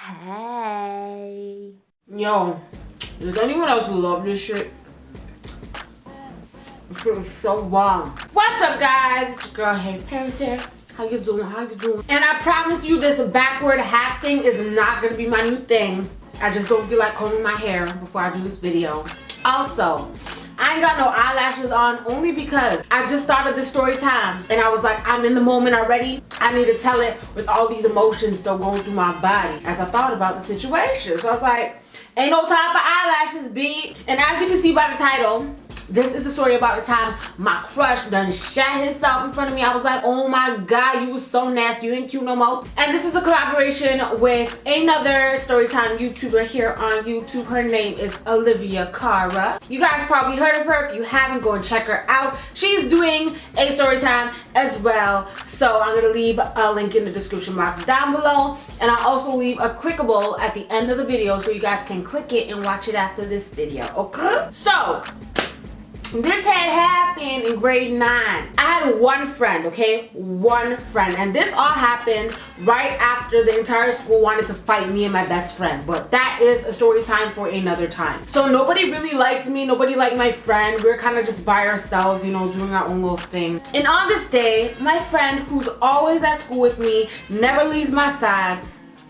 Hey. Yo, does anyone else love this shit? This shit is so bomb. What's up, guys? It's your girl, HeyParis here. How you doing? How you doing? And I promise you, this backward hat thing is not gonna be my new thing. I just don't feel like combing my hair before I do this video. Also, I ain't got no eyelashes on only because I just started this story time and I was like, I'm in the moment already. I need to tell it with all these emotions still going through my body as I thought about the situation. So I was like, ain't no time for eyelashes, B. And as you can see by the title, this is the story about the time my crush done shat himself in front of me. I was like, oh my god, you was so nasty, you ain't cute no more. And this is a collaboration with another Storytime YouTuber here on YouTube. Her name is Olivia Cara. You guys probably heard of her. If you haven't, go and check her out. She's doing a Storytime as well. So I'm gonna leave a link in the description box down below. And I'll also leave a clickable at the end of the video so you guys can click it and watch it after this video, okay? So, this had happened in grade 9. I had one friend, okay? One friend. And this all happened right after the entire school wanted to fight me and my best friend. But that is a story time for another time. So nobody really liked me. Nobody liked my friend. We were kind of just by ourselves, you know, doing our own little thing. And on this day, my friend, who's always at school with me, never leaves my side,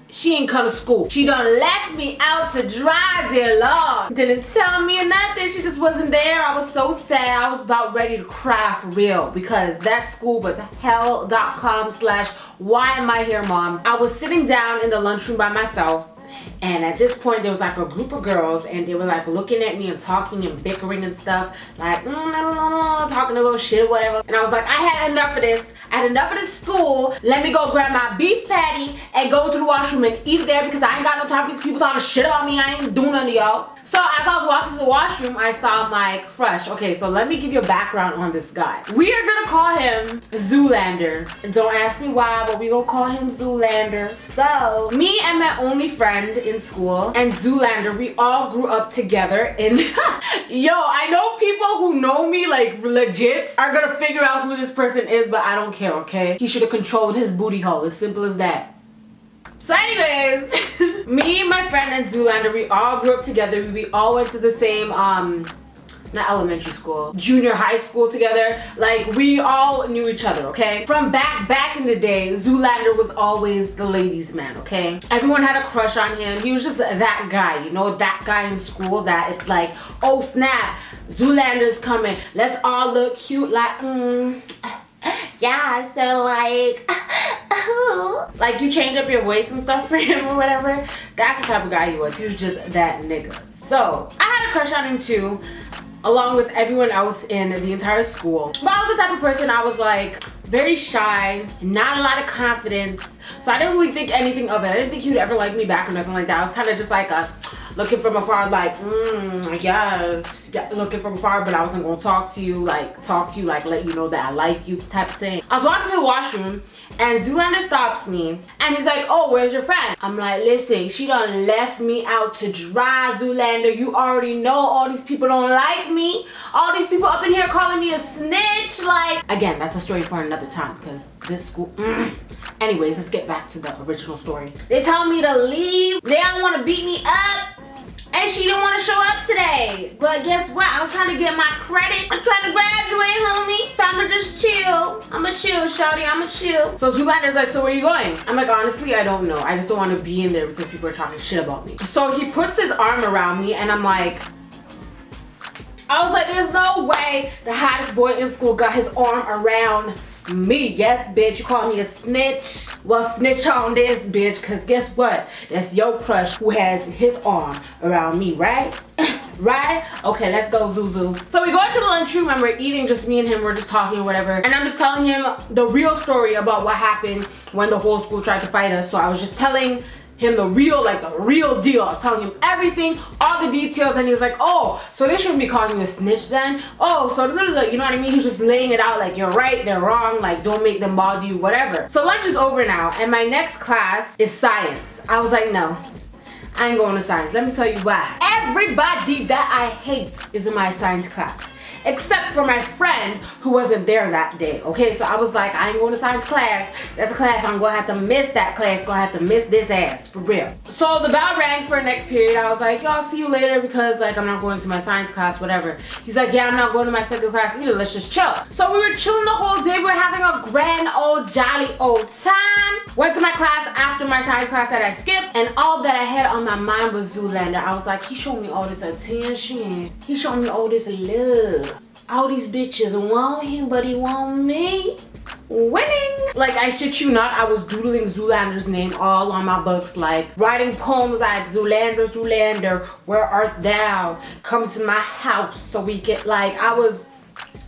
she ain't come to school. She done left me out to dry, dear Lord. Didn't tell me or nothing. She just wasn't there. I was so sad. I was about ready to cry for real because that school was hell.com/why am I here, mom. I was sitting down in the lunchroom by myself. And at this point, there was like a group of girls and they were like looking at me and talking and bickering and stuff. Like, talking a little shit or whatever. And I was like, I had enough of this. I had enough of this school. Let me go grab my beef patty and go to the washroom and eat it there because I ain't got no time for these people talking shit about me. I ain't doing none of y'all. So as I was walking to the washroom, I saw my crush. Okay, so let me give you a background on this guy. We are gonna call him Zoolander. Don't ask me why, but we gonna call him Zoolander. So, me and my only friend in school and Zoolander, we all grew up together. And yo, I know people who know me like legit are gonna figure out who this person is, but I don't care, okay? He should have controlled his booty hole, as simple as that. So anyways, me, my friend, and Zoolander, we all grew up together. We all went to the same, not elementary school, junior high school together. Like, we all knew each other, okay? From back in the day, Zoolander was always the ladies' man, okay? Everyone had a crush on him. He was just that guy, you know, that guy in school that it's like, oh snap, Zoolander's coming. Let's all look cute like, yeah, so like you change up your voice and stuff for him or whatever. That's the type of guy he was. He was just that nigga. So I had a crush on him too, along with everyone else in the entire school. But I was the type of person, I was like very shy, not a lot of confidence. So I didn't really think anything of it. I didn't think he'd ever like me back or nothing like that. I was kind of just like looking from afar, like, yes, yeah, looking from afar, but I wasn't gonna talk to you, like let you know that I like you type of thing. I was walking to the washroom and Zoolander stops me and he's like, oh, where's your friend? I'm like, listen, she done left me out to dry, Zoolander. You already know all these people don't like me. All these people up in here calling me a snitch. Like, again, that's a story for another time because this school, Anyways, let's get back to the original story. They told me to leave. They don't want to beat me up. And she didn't want to show up today. But guess what? I'm trying to get my credit. I'm trying to graduate, homie. So I'ma just chill. I'ma chill, shawty. I'ma chill. So Zoolander's like, so where are you going? I'm like, honestly, I don't know. I just don't want to be in there because people are talking shit about me. So he puts his arm around me and I'm like, I was like, there's no way the hottest boy in school got his arm around me. Yes, bitch, you call me a snitch? Well, snitch on this, bitch, because guess what? That's your crush who has his arm around me, right? Right? Okay, let's go, Zuzu. So we go into the lunchroom and we're eating, just me and him, we're just talking or whatever. And I'm just telling him the real story about what happened when the whole school tried to fight us. So I was just telling him the real deal. I was telling him everything, all the details, and he was like, oh, so they shouldn't be calling you a snitch then? Oh, so literally, you know what I mean? He's just laying it out like, you're right, they're wrong, like, don't make them bother you, whatever. So lunch is over now, and my next class is science. I was like, no, I ain't going to science. Let me tell you why. Everybody that I hate is in my science class. except for my friend who wasn't there that day. Okay, so I was like, I ain't going to science class. That's a class I'm gonna have to miss. That class gonna have to miss this ass for real. So the bell rang for next period. I was like, yo, I'll see you later because like I'm not going to my science class, whatever. He's like, yeah, I'm not going to my second class either. Let's just chill. So we were chilling the whole day. We were having a grand old jolly old time. Went to my class after my science class that I skipped, and all that I had on my mind was Zoolander. I was like, he showed me all this attention. He showed me all this love. All these bitches want him, but he want me. Winning. Like, I shit you not, I was doodling Zoolander's name all on my books, like writing poems like Zoolander, Zoolander, where art thou? Come to my house so we get like,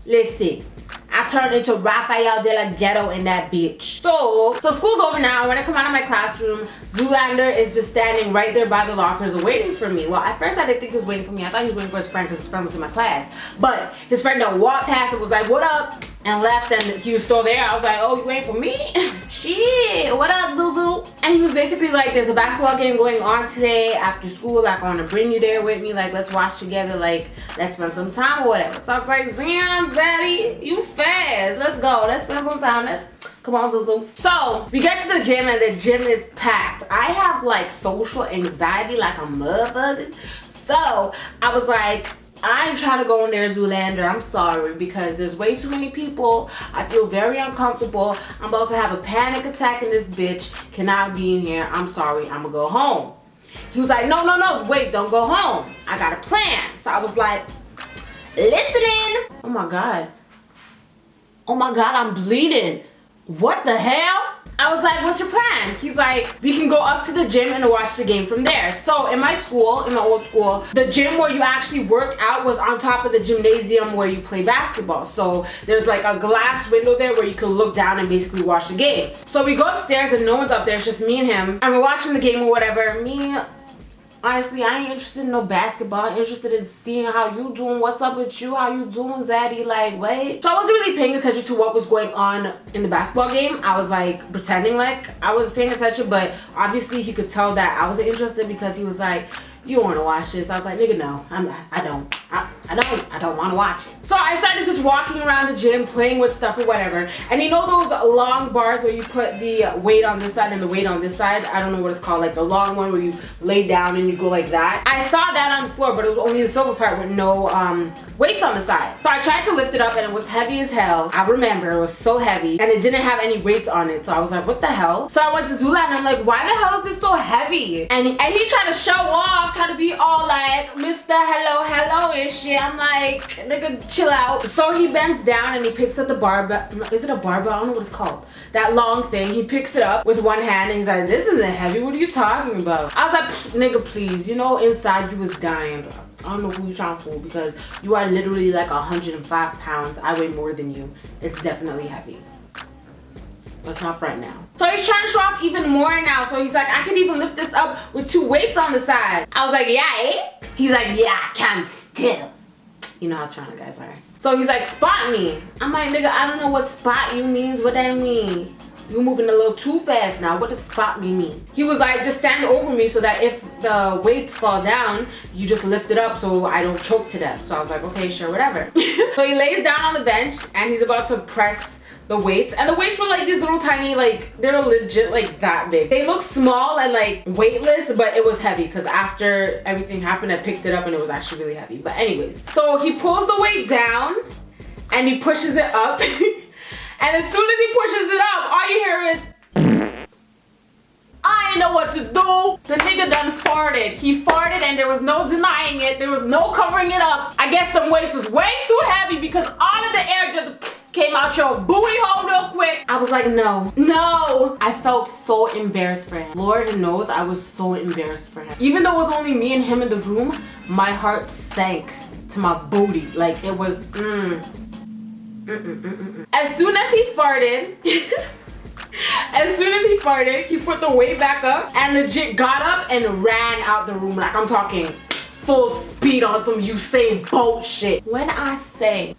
listen, I turned into Raphael de la Ghetto in that bitch. So school's over now. When I come out of my classroom, Zoolander is just standing right there by the lockers waiting for me. Well, at first I didn't think he was waiting for me. I thought he was waiting for his friend because his friend was in my class. But his friend done walked past and was like, what up? And left, and he was still there. I was like, oh, you waiting for me? Shit, what up, Zuzu? And he was basically like, there's a basketball game going on today after school. Like, I want to bring you there with me. Like, let's watch together. Like, let's spend some time or whatever. So I was like, damn, Zaddy, you fast. Let's go. Let's spend some time. Come on, Zuzu. So we get to the gym and the gym is packed. I have like social anxiety like a motherfucker. So I was like, I ain't trying to go in there, Zoolander. I'm sorry, because there's way too many people. I feel very uncomfortable. I'm about to have a panic attack in this bitch. Cannot be in here. I'm sorry. I'm gonna go home. He was like, no, wait, don't go home. I got a plan. So I was like, listening. Oh my God, I'm bleeding. What the hell? I was like, what's your plan? He's like, we can go up to the gym and watch the game from there. So in my school, in my old school, the gym where you actually work out was on top of the gymnasium where you play basketball. So there's like a glass window there where you can look down and basically watch the game. So we go upstairs and no one's up there, it's just me and him. And we're watching the game or whatever. Me, honestly, I ain't interested in no basketball. I'm interested in seeing how you doing. What's up with you? How you doing, Zaddy? Like, wait. So I wasn't really paying attention to what was going on in the basketball game. I was like pretending like I was paying attention, but obviously he could tell that I wasn't interested because he was like, you want to watch this? I was like, nigga, no, I don't want to watch it. So I started just walking around the gym, playing with stuff or whatever. And you know those long bars where you put the weight on this side and the weight on this side? I don't know what it's called, like the long one where you lay down and you go like that. I saw that on the floor, but it was only the silver part with no weights on the side. So I tried to lift it up and it was heavy as hell. I remember it was so heavy and it didn't have any weights on it. So I was like, what the hell? So I went to Zoolander and I'm like, why the hell is this so heavy? And he tried to show off, try to be all like Mr. Hello and shit. I'm like, nigga, chill out. So he bends down and he picks up the barbell. Is it a barbell? I don't know what it's called. That long thing. He picks it up with one hand and he's like, this isn't heavy. What are you talking about? I was like, nigga, please. You know, inside you was dying. I don't know who you're trying to fool because you are literally like 105 pounds. I weigh more than you. It's definitely heavy. Let's not front now. So he's trying to show off even more now. So he's like, I can even lift this up with 2 weights on the side. I was like, yeah, eh? He's like, yeah, I can still. You know how Toronto guys are. So he's like, spot me. I'm like, nigga, I don't know what spot you means. What that mean? You moving a little too fast now. What does spot me mean? He was like, just stand over me so that if the weights fall down, you just lift it up so I don't choke to death. So I was like, okay, sure, whatever. So he lays down on the bench and he's about to press the weights, and the weights were like these little tiny, like they're legit like that big. They look small and like weightless, but it was heavy because after everything happened I picked it up and it was actually really heavy. But anyways, so he pulls the weight down and he pushes it up and as soon as he pushes it up, all you hear is I ain't know what to do. The nigga done farted. He farted and there was no denying it. There was no covering it up. I guess the weights was way too heavy because all of the air just came out your booty hole real quick. I was like, no. I felt so embarrassed for him. Lord knows I was so embarrassed for him. Even though it was only me and him in the room, my heart sank to my booty. Like it was, As soon as he farted, he put the weight back up and legit got up and ran out the room. Like I'm talking full speed on some Usain Bolt shit. When I say,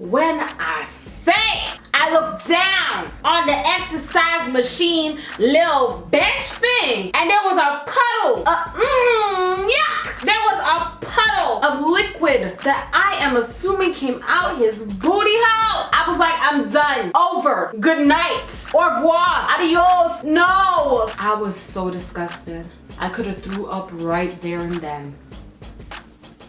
I looked down on the exercise machine little bench thing and there was a puddle, yuck! There was a puddle of liquid that I am assuming came out his booty hole. I was like, I'm done. Over. Good night. Au revoir. Adios. No. I was so disgusted. I could have threw up right there and then.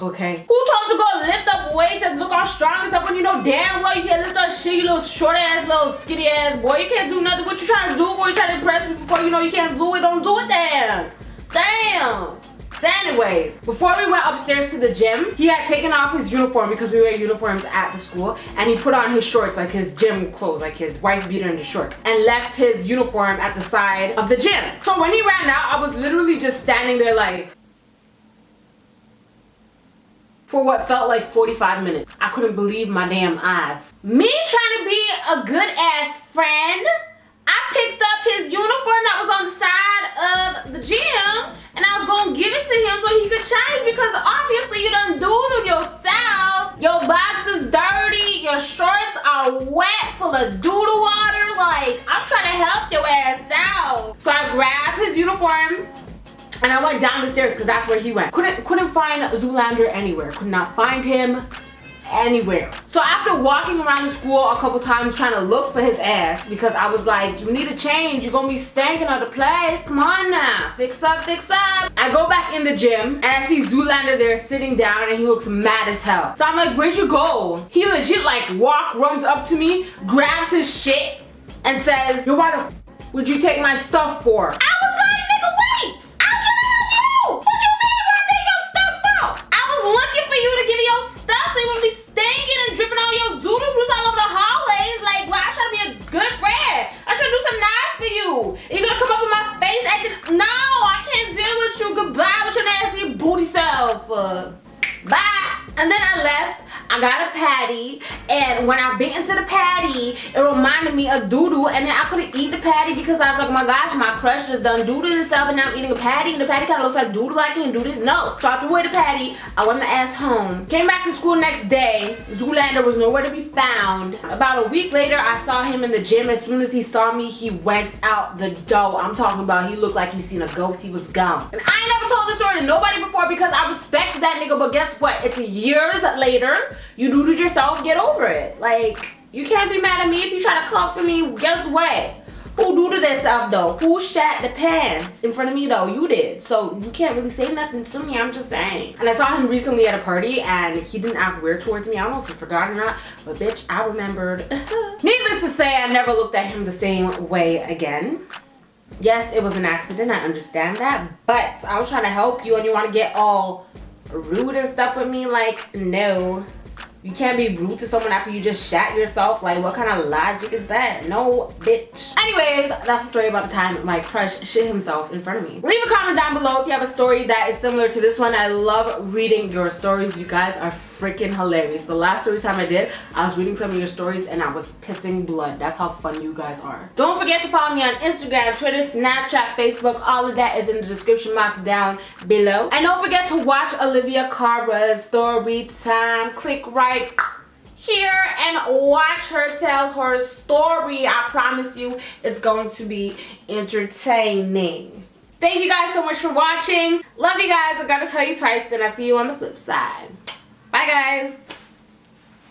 Okay. Who told you to go lift up weights and look all strong and stuff when you know damn well you can't lift up shit, you little short ass, little skinny ass boy. You can't do nothing. What you trying to do, boy? You trying to impress me before you know you can't do it? Don't do it then. Damn. Anyways, before we went upstairs to the gym, he had taken off his uniform because we wear uniforms at the school, and he put on his shorts, like his gym clothes, like his wife beater and his shorts, and left his uniform at the side of the gym. So when he ran out, I was literally just standing there like, for what felt like 45 minutes. I couldn't believe my damn eyes. Me trying to be a good ass friend, I picked up his uniform that was on the side of the gym, and I was gonna give it to him so he could change, because obviously you done doodled yourself. Your box is dirty, your shorts are wet, full of doodle water. Like, I'm trying to help your ass out. So I grabbed his uniform and I went down the stairs because that's where he went. Couldn't find Zoolander anywhere. Could not find him anywhere. So after walking around the school a couple times trying to look for his ass, because I was like, you need to change. You're gonna be stinking out of place. Come on now. Fix up, fix up. I go back in the gym and I see Zoolander there sitting down and he looks mad as hell. So I'm like, where'd you go? He legit like runs up to me, grabs his shit and says, yo, why the f would you take my stuff for? I was like, nigga, wait. To give you your stuff so you wouldn't be stinking and dripping all your doodle juice all over the hallways. Like, well, I'm trying to be a good friend. I'm trying to do something nice for you. You're gonna come up in my face acting, no, I can't deal with you. Goodbye with your nasty booty self. Bye. And then I left. I got a patty, and when I bit into the patty, it reminded me of doodle, and then I couldn't eat the patty because I was like, oh my gosh, my crush just done doodled itself, and now I'm eating a patty, and the patty kind of looks like doodle. I can't do this. No. So I threw away the patty. I went my ass home. Came back to school next day. Zoolander was nowhere to be found. About a week later, I saw him in the gym. As soon as he saw me, he went out the door. I'm talking about he looked like he seen a ghost. He was gone. And I ain't never told this story to nobody before because I respect that nigga, but guess what? It's years later. You doodled yourself, get over it. Like, you can't be mad at me if you try to comfort me. Guess what? Who doodled themselves though? Who shat the pants in front of me though? You did. So you can't really say nothing to me, I'm just saying. And I saw him recently at a party and he didn't act weird towards me. I don't know if he forgot or not, but bitch, I remembered. Needless to say, I never looked at him the same way again. Yes, it was an accident, I understand that, but I was trying to help you and you want to get all rude and stuff with me. Like, no. You can't be rude to someone after you just shat yourself. Like, what kind of logic is that? No, bitch. Anyways, that's the story about the time my crush shit himself in front of me. Leave a comment down below if you have a story that is similar to this one. I love reading your stories. You guys are freaking hilarious. The last story time I did, I was reading some of your stories and I was pissing blood. That's how fun you guys are. Don't forget to follow me on Instagram, Twitter, Snapchat, Facebook. All of that is in the description box down below. And don't forget to watch Olivia Carbra's story time. Click right here and watch her tell her story. I promise you it's going to be entertaining. Thank you guys so much for watching. Love you guys. I gotta tell you twice and I'll see you on the flip side. Bye guys.